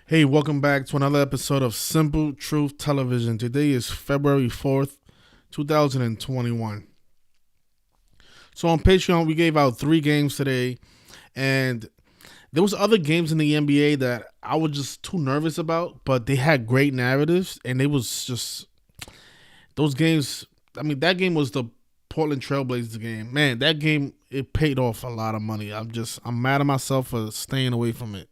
Hey, welcome back to another episode of Simple Truth Television. Today is February 4th, 2021. So on Patreon, we gave out 3 games today, and there was other games in the NBA that I was just too nervous about, but they had great narratives, and they was just those games. I mean, that game was the Portland Trailblazers game. Man, that game, it paid off a lot of money. I'm mad at myself for staying away from it.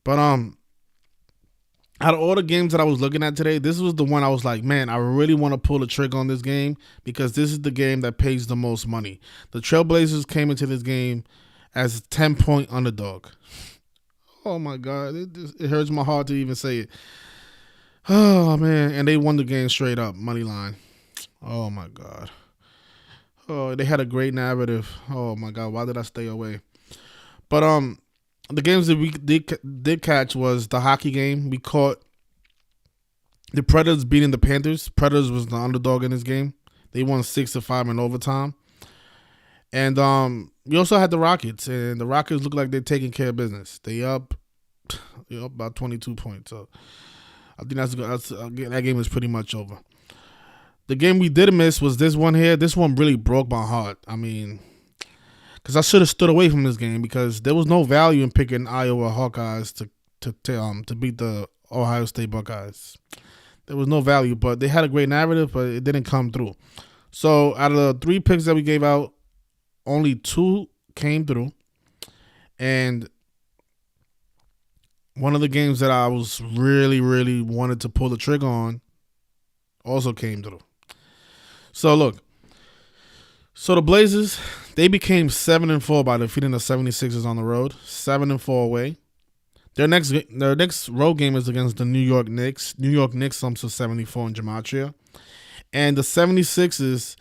But out of all the games that I was looking at today, this was the one I was like, man, I really want to pull the trigger on this game because this is the game that pays the most money. The Trailblazers came into this game as a 10-point underdog. Oh my God, it hurts my heart to even say it. Oh man, and they won the game straight up, money line. Oh my God. Oh, they had a great narrative. Oh my God, why did I stay away? But the games that we did catch was the hockey game. We caught the Predators beating the Panthers. Predators was the underdog in this game. They won 6-5 in overtime. And we also had the Rockets, and the Rockets look like they're taking care of business. They up about 22 points. So I think that game is pretty much over. The game we did miss was this one here. This one really broke my heart. I mean, because I should have stood away from this game because there was no value in picking Iowa Hawkeyes to beat the Ohio State Buckeyes. There was no value, but they had a great narrative, but it didn't come through. So out of the 3 picks that we gave out, only 2 came through. And one of the games that I was really, really wanted to pull the trigger on also came through. So look. So the Blazers, they became 7-4 by defeating the 76ers on the road, 7-4 away. Their next road game is against the New York Knicks. New York Knicks comes to 74 in Gematria. And the 76ers,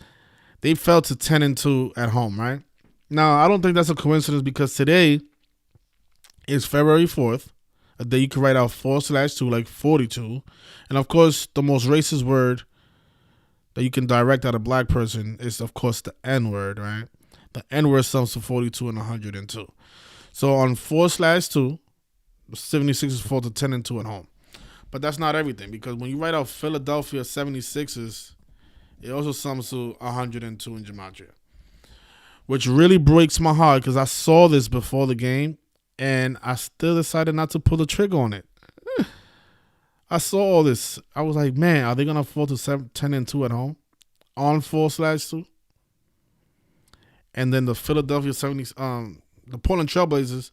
they fell to 10-2 at home, right? Now, I don't think that's a coincidence because today is February 4th, a day you can write out 4/2 like 42. And of course, the most racist word that you can direct at a black person is, of course, the N-word, right? The N-word sums to 42 and 102. So on 4/2, the 76ers fall to 10-2 at home. But that's not everything because when you write out Philadelphia 76ers, it also sums to 102 in Gematria, which really breaks my heart because I saw this before the game and I still decided not to pull the trigger on it. I saw all this. I was like, man, are they going to fall to 10-2 at home on 4/2? And then the Philadelphia 70s, the Portland Trailblazers,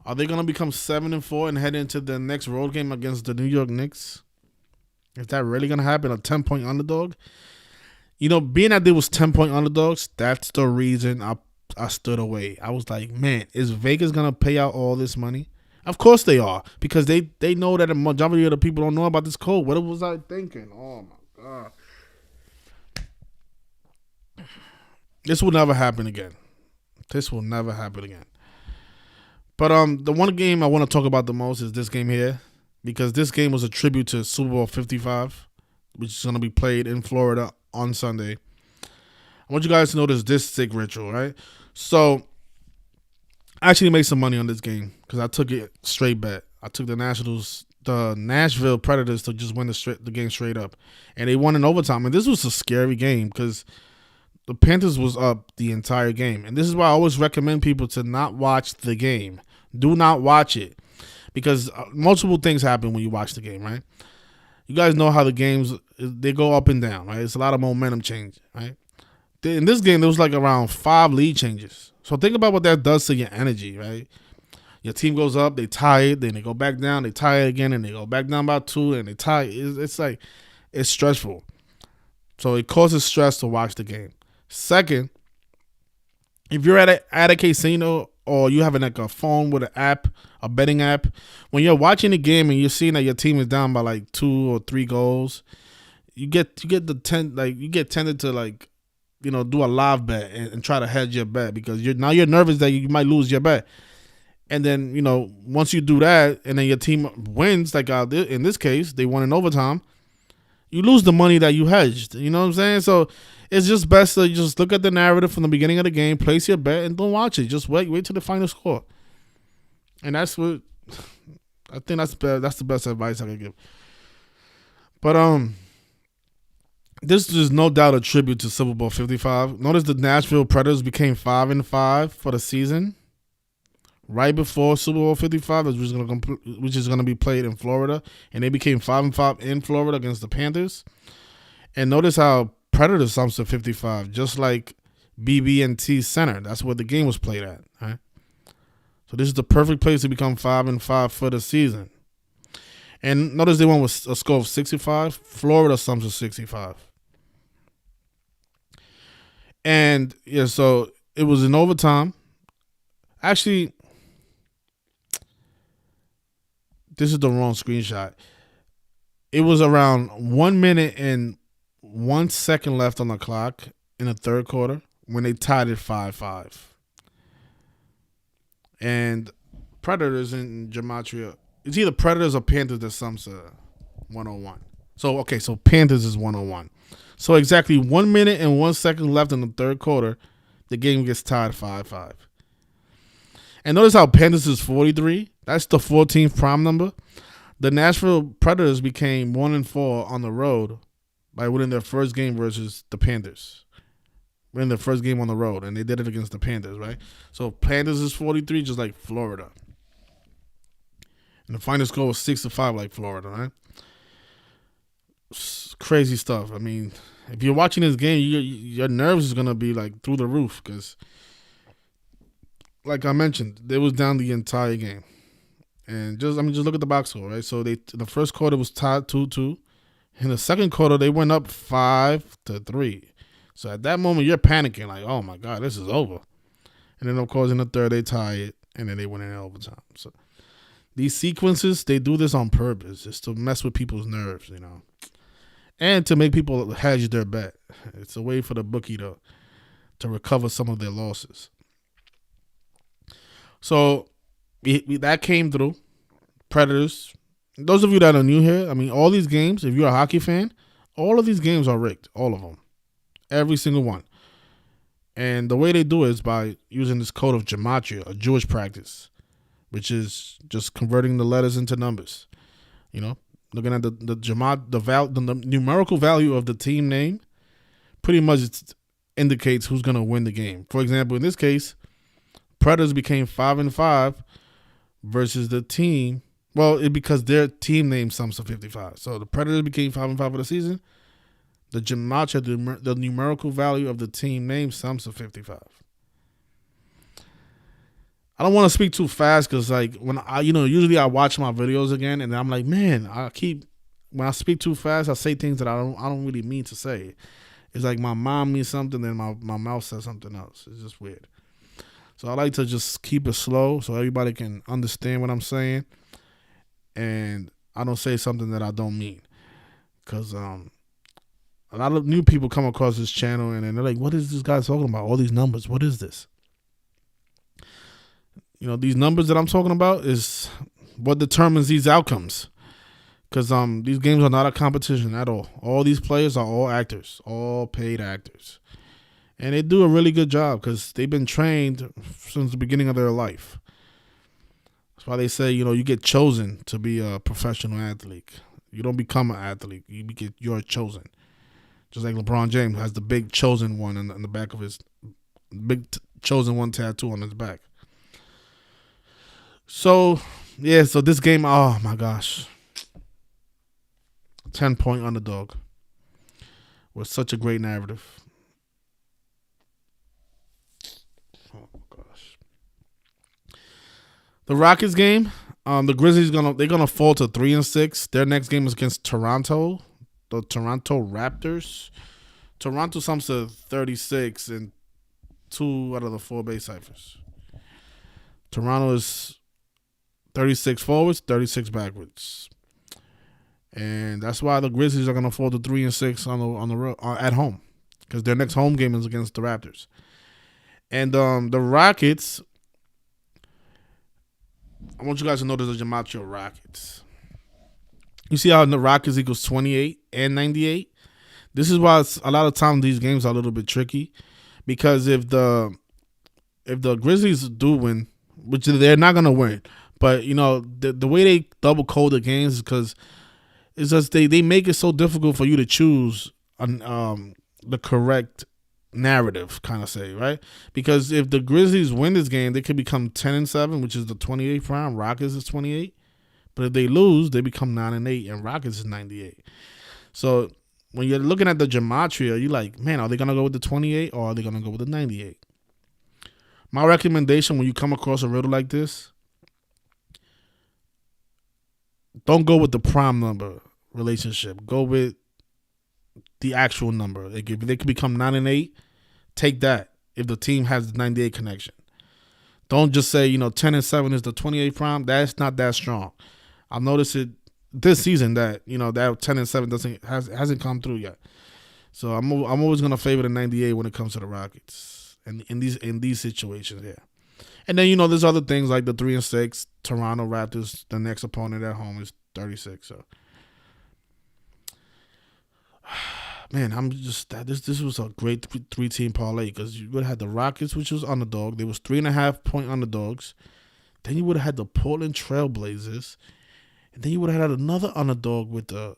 are they going to become 7-4 and head into the next road game against the New York Knicks? Is that really going to happen? A 10-point underdog? You know, being that there was 10-point underdogs, that's the reason I stood away. I was like, man, is Vegas going to pay out all this money? Of course they are, because they know that the majority of the people don't know about this code. What was I thinking? Oh, my God. This will never happen again. This will never happen again. But the one game I want to talk about the most is this game here, because this game was a tribute to Super Bowl 55, which is going to be played in Florida on Sunday. I want you guys to notice this sick ritual, right? So I actually made some money on this game because I took it straight bet. I took the Nashville Predators to just win the game straight up. And they won in overtime. And this was a scary game because the Panthers was up the entire game. And this is why I always recommend people to not watch the game. Do not watch it. Because multiple things happen when you watch the game, right? You guys know how the games, they go up and down, right? It's a lot of momentum change, right? In this game, there was like around 5 lead changes. So think about what that does to your energy, right? Your team goes up, they tie it, then they go back down, they tie it again, and they go back down by 2, and they tie it. It's like, it's stressful. So it causes stress to watch the game. Second, if you're at a casino or you have like a phone with an app, a betting app, when you're watching the game and you're seeing that your team is down by like 2 or 3 goals, you get tempted to like, you know, do a live bet and try to hedge your bet because you're nervous that you might lose your bet. And then, you know, once you do that and then your team wins, like in this case, they won in overtime, you lose the money that you hedged. You know what I'm saying? So it's just best to just look at the narrative from the beginning of the game, place your bet, and don't watch it. Just wait till the final score. And that's what I think that's the best advice I can give. But this is no doubt a tribute to Super Bowl 55. Notice the Nashville Predators became 5-5 for the season, right before Super Bowl 55, which is gonna be played in Florida, and they became 5-5 in Florida against the Panthers. And notice how Predators sums to 55, just like BB&T Center. That's where the game was played at. Right? So this is the perfect place to become 5-5 for the season. And notice they went with a score of 65. Florida sums to 65. And yeah, so it was in overtime. Actually, this is the wrong screenshot. It was around 1 minute and 1 second left on the clock in the third quarter when they tied it 5-5. And Predators in Gematria, it's either Predators or Panthers that sums to 101. So Panthers is 101. So exactly 1 minute and 1 second left in the third quarter, the game gets tied 5-5. And notice how Panthers is 43. That's the 14th prime number. The Nashville Predators became 1-4 on the road by winning their first game versus the Panthers. Winning their first game on the road, and they did it against the Panthers, right? So Panthers is 43, just like Florida. And the final score was 6-5, like Florida, right? Crazy stuff. I mean, if you're watching this game, your nerves is gonna be like through the roof because, like I mentioned, they was down the entire game, and just look at the box score, right? So the first quarter was tied 2-2. In the second quarter, they went up 5-3. So at that moment, you're panicking like, oh my God, this is over. And then of course in the third they tie it, and then they win in overtime. So these sequences, they do this on purpose, just to mess with people's nerves, and to make people hedge their bet. It's a way for the bookie to recover some of their losses. So that came through. Predators. Those of you that are new here, I mean, all these games, if you're a hockey fan, all of these games are rigged. All of them. Every single one. And the way they do it is by using this code of Gematria, a Jewish practice, which is just converting the letters into numbers. Looking at the numerical value of the team name, pretty much indicates who's going to win the game. For example, in this case, Predators became 5-5 versus the team. Well, because their team name sums to 55. So the Predators became 5-5 for the season. The Gematria, the numerical value of the team name sums to 55. I don't want to speak too fast because, like, when usually I watch my videos again and I'm like, man, when I speak too fast, I say things that I don't really mean to say. It's like my mom means something and my mouth says something else. It's just weird. So I like to just keep it slow so everybody can understand what I'm saying, and I don't say something that I don't mean. Because a lot of new people come across this channel and they're like, what is this guy talking about? All these numbers. What is this? These numbers that I'm talking about is what determines these outcomes. Because these games are not a competition at all. All these players are all actors, all paid actors. And they do a really good job because they've been trained since the beginning of their life. That's why they say, you get chosen to be a professional athlete. You don't become an athlete. You're chosen. Just like LeBron James has the big chosen one in the back of his chosen one tattoo on his back. So, yeah, so this game, oh my gosh. 10-point underdog with such a great narrative. Oh gosh. The Rockets game, the Grizzlies they're gonna fall to 3-6. Their next game is against Toronto, the Toronto Raptors. Toronto sums to 36 in 2 out of the 4 base ciphers. Toronto is 36 forwards, 36 backwards. And that's why the Grizzlies are going to fall to 3-6 on the road at home, because their next home game is against the Raptors. And the Rockets, I want you guys to know there's a Gematria Rockets. You see how the Rockets equals 28 and 98? This is why a lot of times these games are a little bit tricky, because if the Grizzlies do win, which they're not going to win, But the way they double code the games is because it's just they make it so difficult for you to choose the correct narrative, kind of say, right? Because if the Grizzlies win this game, they could become 10-7, which is the 28th round. Rockets is 28. But if they lose, they become 9-8, and Rockets is 98. So when you're looking at the Gematria, you're like, man, are they going to go with the 28 or are they going to go with the 98? My recommendation when you come across a riddle like this, don't go with the prime number relationship. Go with the actual number. They could become 9-8. Take that if the team has the 98 connection. Don't just say, 10-7 is the 28 prime. That's not that strong. I've noticed it this season that, that 10-7 hasn't come through yet. So I'm always gonna favor the 98 when it comes to the Rockets and in these situations here. And then there's other things like the 3-6 Toronto Raptors. The next opponent at home is 36. So, man, I'm just this was a great 3-team parlay because you would have had the Rockets, which was underdog. They was 3.5-point underdogs. Then you would have had the Portland Trailblazers. And then you would have had another underdog with the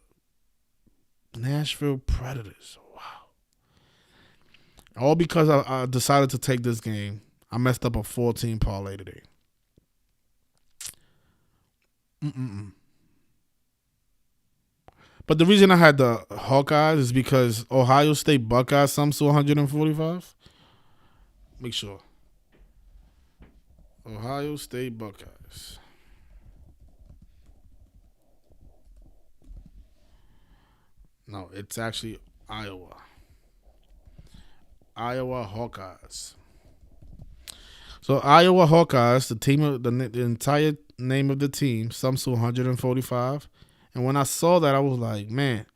Nashville Predators. Wow. All because I decided to take this game. I messed up a 14 parlay today. But the reason I had the Hawkeyes is because Ohio State Buckeyes sums to 145. Make sure. Ohio State Buckeyes. No, it's actually Iowa. Iowa Hawkeyes. So Iowa Hawkeyes, the entire name of the team, sums to 145. And when I saw that, I was like, man,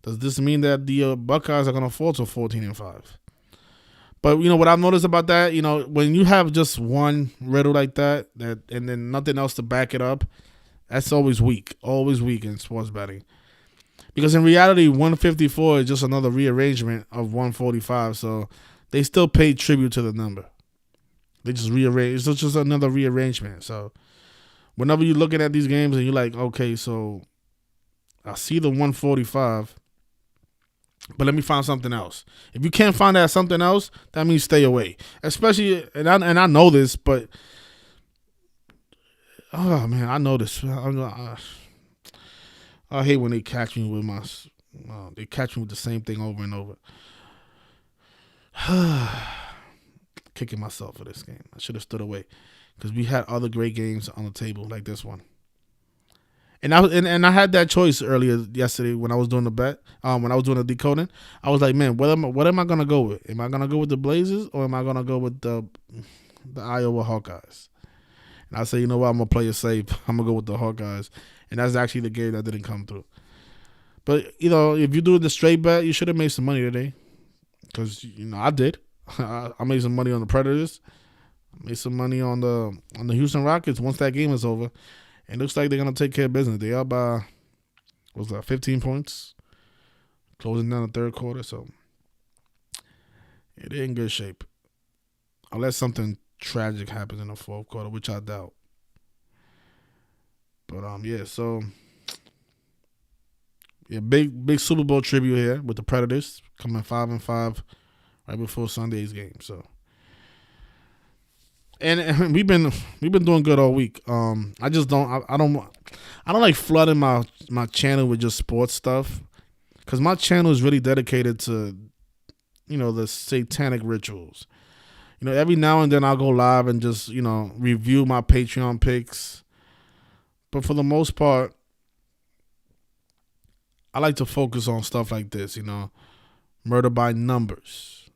does this mean that the Buckeyes are going to fall to 14-5? But what I've noticed about that, when you have just one riddle like that, and then nothing else to back it up, that's always weak in sports betting. Because in reality, 154 is just another rearrangement of 145. So they still paid tribute to the number. They just rearrange. It's just another rearrangement. So whenever you're looking at these games and you're like, okay, so I see the 145, but let me find something else. If you can't find that something else, that means stay away. Especially, and I know this, but oh man, I know this. I hate when they catch me with they catch me with the same thing over and over. Kicking myself for this game. I should have stood away because we had other great games on the table like this one. And I had that choice earlier yesterday when I was doing the bet. When I was doing the decoding, I was like, man, what am I gonna go with? Am I gonna go with the Blazers or am I gonna go with the Iowa Hawkeyes? And I said, you know what, I'm gonna play it safe. I'm gonna go with the Hawkeyes. And that's actually the game that didn't come through. But, if you do the straight bet, you should have made some money today. Because, I did. I made some money on the Predators. I made some money on the Houston Rockets once that game is over. And it looks like they're going to take care of business. They are by, 15 points? Closing down the third quarter. So, yeah, they're in good shape. Unless something tragic happens in the fourth quarter, which I doubt. But big Super Bowl tribute here with the Predators coming 5-5 right before Sunday's game. So, and we've been doing good all week. I just don't like flooding my channel with just sports stuff because my channel is really dedicated to the satanic rituals. Every now and then I'll go live and just review my Patreon picks. But for the most part, I like to focus on stuff like this, murder by numbers.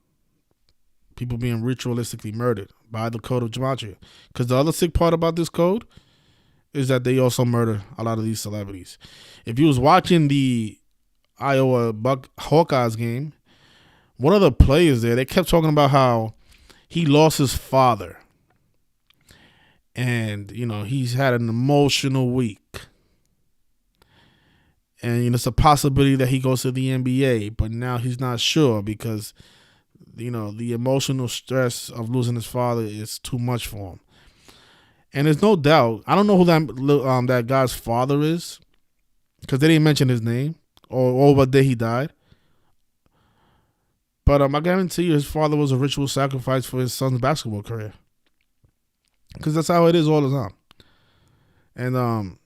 People being ritualistically murdered by the code of Gematria. Because the other sick part about this code is that they also murder a lot of these celebrities. If you was watching the Iowa Hawkeyes game, one of the players there, they kept talking about how he lost his father. And, he's had an emotional week. And, it's a possibility that he goes to the NBA, but now he's not sure because, the emotional stress of losing his father is too much for him. And there's no doubt. I don't know who that guy's father is because they didn't mention his name or what day he died. But I guarantee you, his father was a ritual sacrifice for his son's basketball career. Because that's how it is all the time. And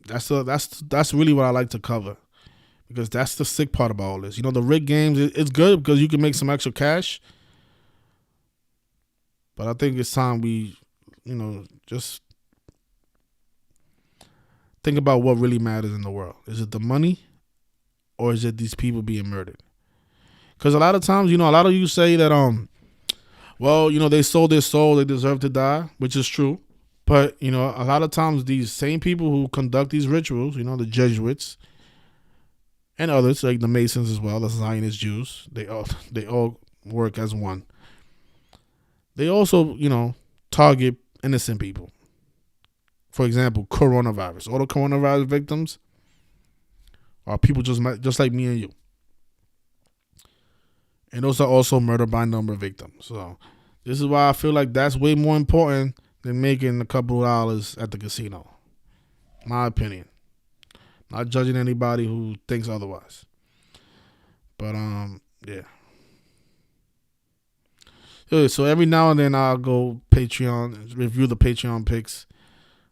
that's really what I like to cover. Because that's the sick part about all this. You know, the rig games, it's good because you can make some extra cash. But I think it's time we, just think about what really matters in the world. Is it the money or is it these people being murdered? Because a lot of times, a lot of you say that, they sold their soul, they deserve to die, which is true. But, a lot of times these same people who conduct these rituals, the Jesuits and others, like the Masons as well, the Zionist Jews, they all work as one. They also, target innocent people. For example, coronavirus. All the coronavirus victims are people just like me and you. And those are also murder by number victims. So this is why I feel like that's way more important than making a couple of dollars at the casino. My opinion. Not judging anybody who thinks otherwise. But yeah. So every now and then I'll go Patreon, review the Patreon picks.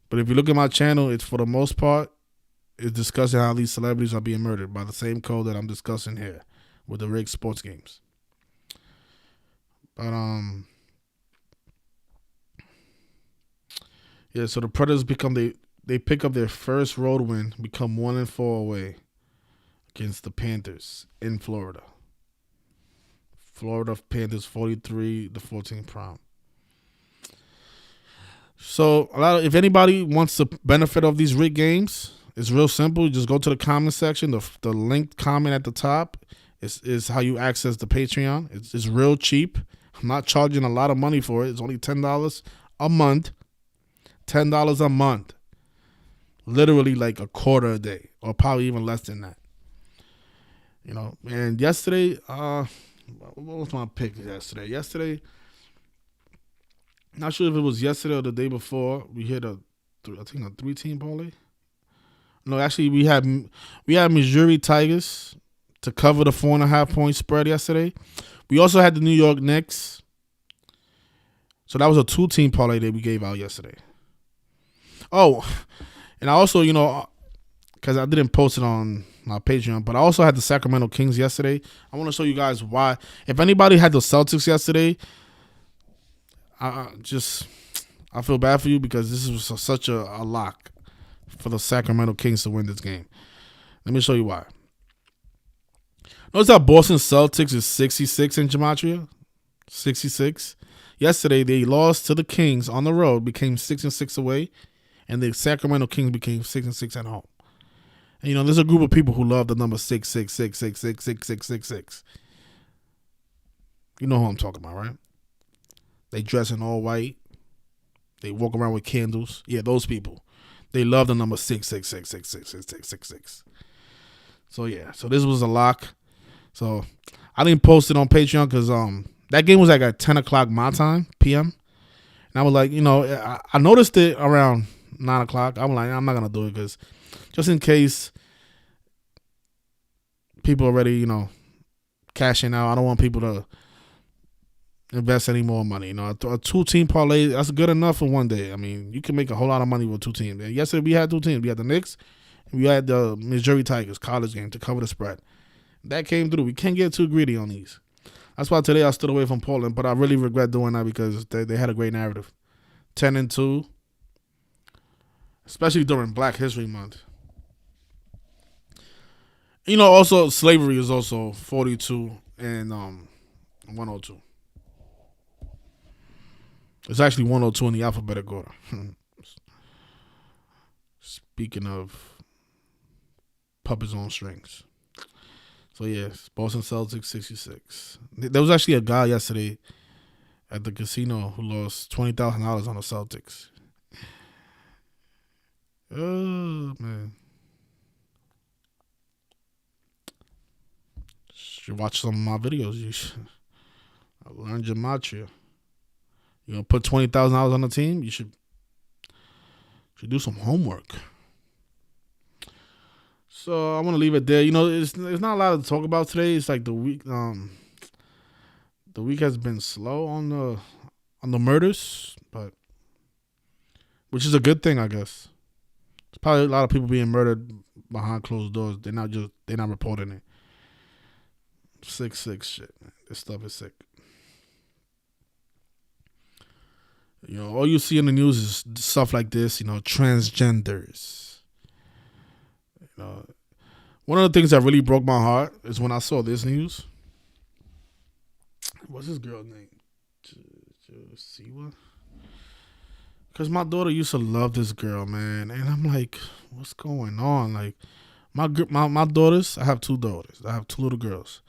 But if you look at my channel, it's for the most part, it's discussing how these celebrities are being murdered by the same code that I'm discussing here with the rigged sports games. But yeah, so the Predators they pick up their first road win, become 1-4 away against the Panthers in Florida. Florida Panthers 43-14 prime. So if anybody wants the benefit of these rigged games, it's real simple. You just go to the comment section. The linked comment at the top is how you access the Patreon. It's real cheap. I'm not charging a lot of money for it. It's only $10 a month. $10 a month. Literally like a quarter a day, or probably even less than that. And yesterday, what was my pick yesterday? Yesterday, not sure if it was yesterday or the day before, we hit a 3-team parlay. No, actually, we had Missouri Tigers to cover the 4.5-point spread yesterday. We also had the New York Knicks. So that was a 2-team parlay that we gave out yesterday. Oh, and I also, because I didn't post it on my Patreon, but I also had the Sacramento Kings yesterday. I want to show you guys why. If anybody had the Celtics yesterday, I feel bad for you because this was such a lock for the Sacramento Kings to win this game. Let me show you why. Notice how Boston Celtics is 66 in Gematria? 66. Yesterday, they lost to the Kings on the road, became 6-6 away, and the Sacramento Kings became 6-6 at home. And, there's a group of people who love the number 666666666. You know who I'm talking about, right? They dress in all white. They walk around with candles. Yeah, those people. They love the number 666666666. So, yeah. So, this was a lock. So, I didn't post it on Patreon because that game was like at 10 o'clock my time, p.m. And I was like, I noticed it around 9 o'clock. I'm like, I'm not going to do it because just in case people already, cashing out, I don't want people to invest any more money. A 2-team parlay, that's good enough for one day. I mean, you can make a whole lot of money with 2 teams. And yesterday we had 2 teams. We had the Knicks and we had the Missouri Tigers college game to cover the spread. That came through. We can't get too greedy on these. That's why today I stood away from Portland, but I really regret doing that because they had a great narrative. 10-2, especially during Black History Month. Also slavery is also 42 and 102. It's actually 102 in the alphabetical order. Speaking of puppets on strings. So, yes, Boston Celtics 66. There was actually a guy yesterday at the casino who lost $20,000 on the Celtics. Oh, man. Should watch some of my videos. You should learn Gematria. Put $20,000 on the team, you should Should do some homework. So I want to leave it there. It's not a lot to talk about today. It's like the week. The week has been slow on the murders, but which is a good thing, I guess. There's probably a lot of people being murdered behind closed doors. They're not reporting it. Sick shit, man. This stuff is sick. All you see in the news is stuff like this. Transgenders. One of the things that really broke my heart is when I saw this news. What's this girl's name? Siwa? Because my daughter used to love this girl, man. And I'm like, what's going on? Like, my daughters, I have two daughters. I have two little girls.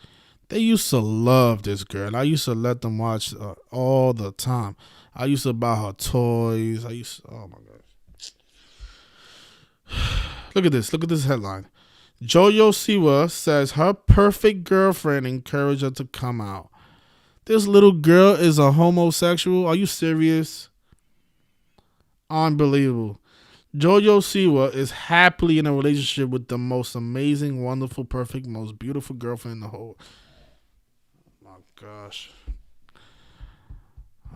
They used to love this girl. And I used to let them watch all the time. I used to buy her toys. Oh my gosh. Look at this headline. JoJo Siwa says her perfect girlfriend encouraged her to come out. This little girl is a homosexual? Are you serious? Unbelievable. JoJo Siwa is happily in a relationship with the most amazing, wonderful, perfect, most beautiful girlfriend in the whole. Oh my gosh.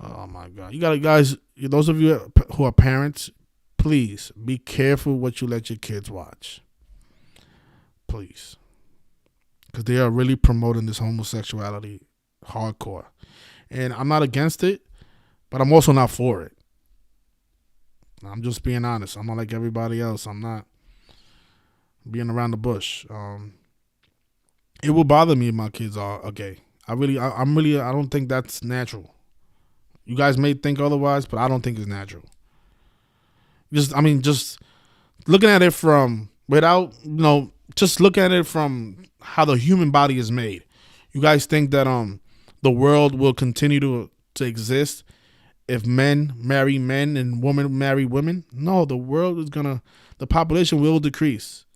Oh my God. You gotta, guys, those of you who are parents, please be careful what you let your kids watch. Please. Because they are really promoting this homosexuality hardcore. And I'm not against it, but I'm also not for it. I'm just being honest. I'm not like everybody else. I'm not being around the bush. It will bother me if my kids are gay. I don't think that's natural. You guys may think otherwise, but I don't think it's natural. Just looking at it from just look at it from how the human body is made. You guys think that the world will continue to exist if men marry men and women marry women? No, the population will decrease.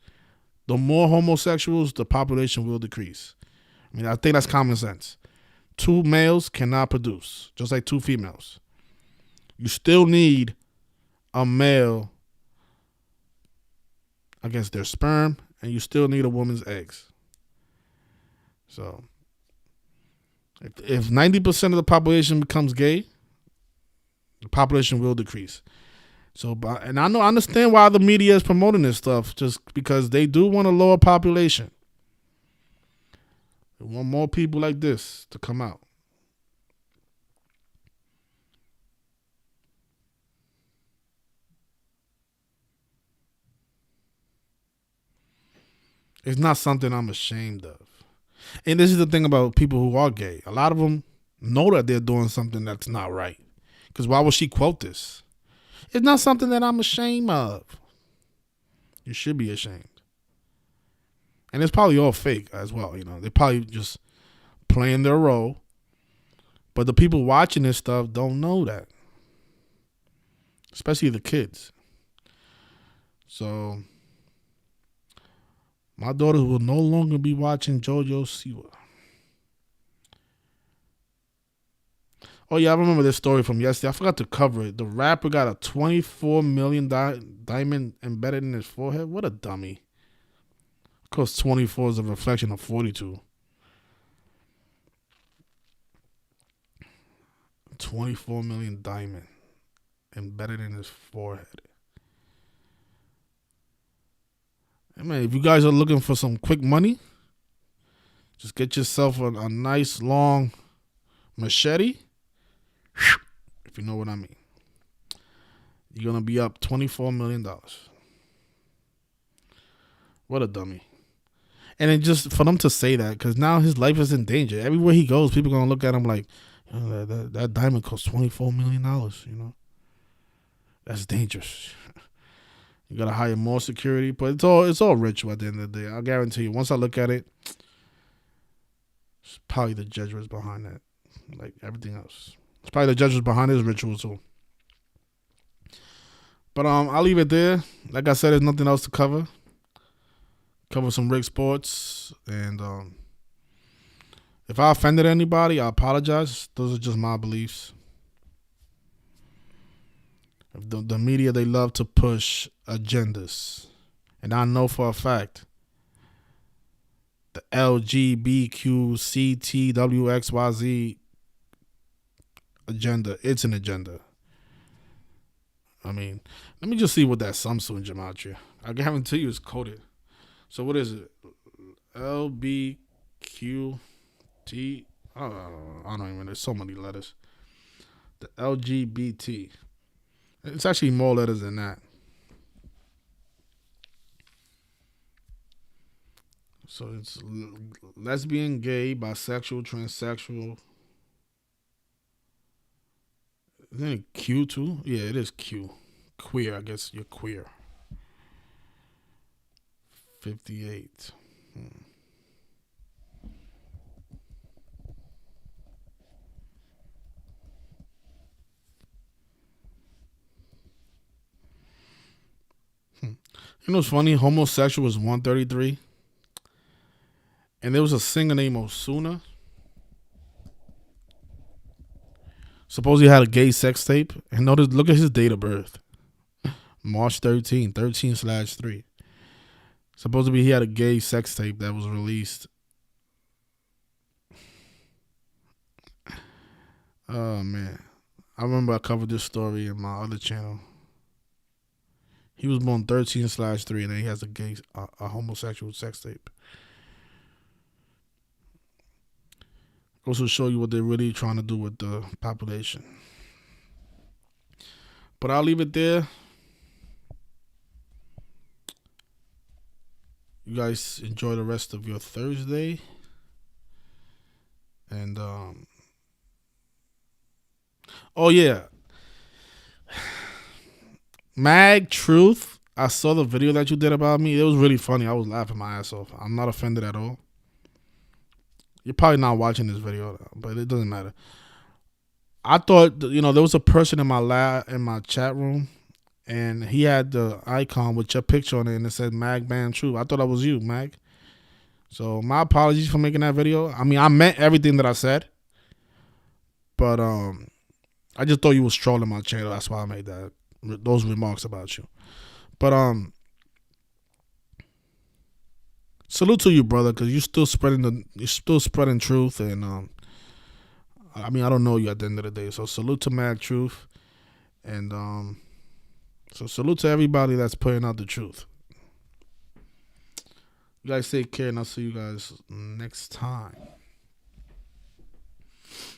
The more homosexuals, the population will decrease. I think that's common sense. 2 males cannot produce, just like 2 females. You still need a male against their sperm, and you still need a woman's eggs. So, if 90% of the population becomes gay, the population will decrease. So, and I understand why the media is promoting this stuff, just because they do want a lower population. They want more people like this to come out. It's not something I'm ashamed of. And this is the thing about people who are gay. A lot of them know that they're doing something that's not right. Because why would she quote this? It's not something that I'm ashamed of. You should be ashamed. And it's probably all fake as well. They're probably just playing their role. But the people watching this stuff don't know that. Especially the kids. So, my daughters will no longer be watching JoJo Siwa. Oh, yeah, I remember this story from yesterday. I forgot to cover it. The rapper got a $24 million diamond embedded in his forehead. What a dummy. Of course, 24 is a reflection of 42. 24 million diamond embedded in his forehead. I mean, if you guys are looking for some quick money, just get yourself a nice long machete. If you know what I mean. You're going to be up $24 million. What a dummy. And it just, for them to say that, because now his life is in danger. Everywhere he goes, people are going to look at him like, that diamond costs $24 million, That's dangerous. You got to hire more security. But it's all ritual at the end of the day. I'll guarantee you, once I look at it, it's probably the Jesuits behind that. Like everything else. It's probably the Jesuits behind his ritual too. But I'll leave it there. Like I said, there's nothing else to cover. Cover some Rick Sports. And if I offended anybody, I apologize. Those are just my beliefs. If The media, they love to push agendas. And I know for a fact the LGBTQCTWXYZ agenda, it's an agenda. I mean, let me just see what that sums to in Gematria. I guarantee you it's coded. So what is it? LBQT. I don't even. There's so many letters. The LGBT. It's actually more letters than that. So it's lesbian, gay, bisexual, transsexual. Isn't it Q too? Yeah, it is Q. Queer, I guess you're queer. 58. You know what's funny? Homosexual was 133. And there was a singer named Osuna. Supposedly had a gay sex tape. And notice, look at his date of birth. March 13/3. Supposedly he had a gay sex tape that was released. Oh, man. I remember I covered this story in my other channel. He was born 13/3 and then he has a homosexual sex tape. Goes to show you what they're really trying to do with the population. But I'll leave it there. You guys enjoy the rest of your Thursday. And, oh, yeah. Mag Truth. I saw the video that you did about me. It was really funny. I was laughing my ass off. I'm not offended at all. You're probably not watching this video, but it doesn't matter. I thought, there was a person in my chat room, and he had the icon with your picture on it, and it said Mag Band Truth. I thought that was you, Mag. So my apologies for making that video. I mean, I meant everything that I said, but I just thought you was trolling my channel. That's why I made those remarks about you. But salute to you, brother, because you're still spreading truth, and I mean, I don't know you at the end of the day. So salute to Mag Truth, and so salute to everybody that's putting out the truth. You guys take care, and I'll see you guys next time.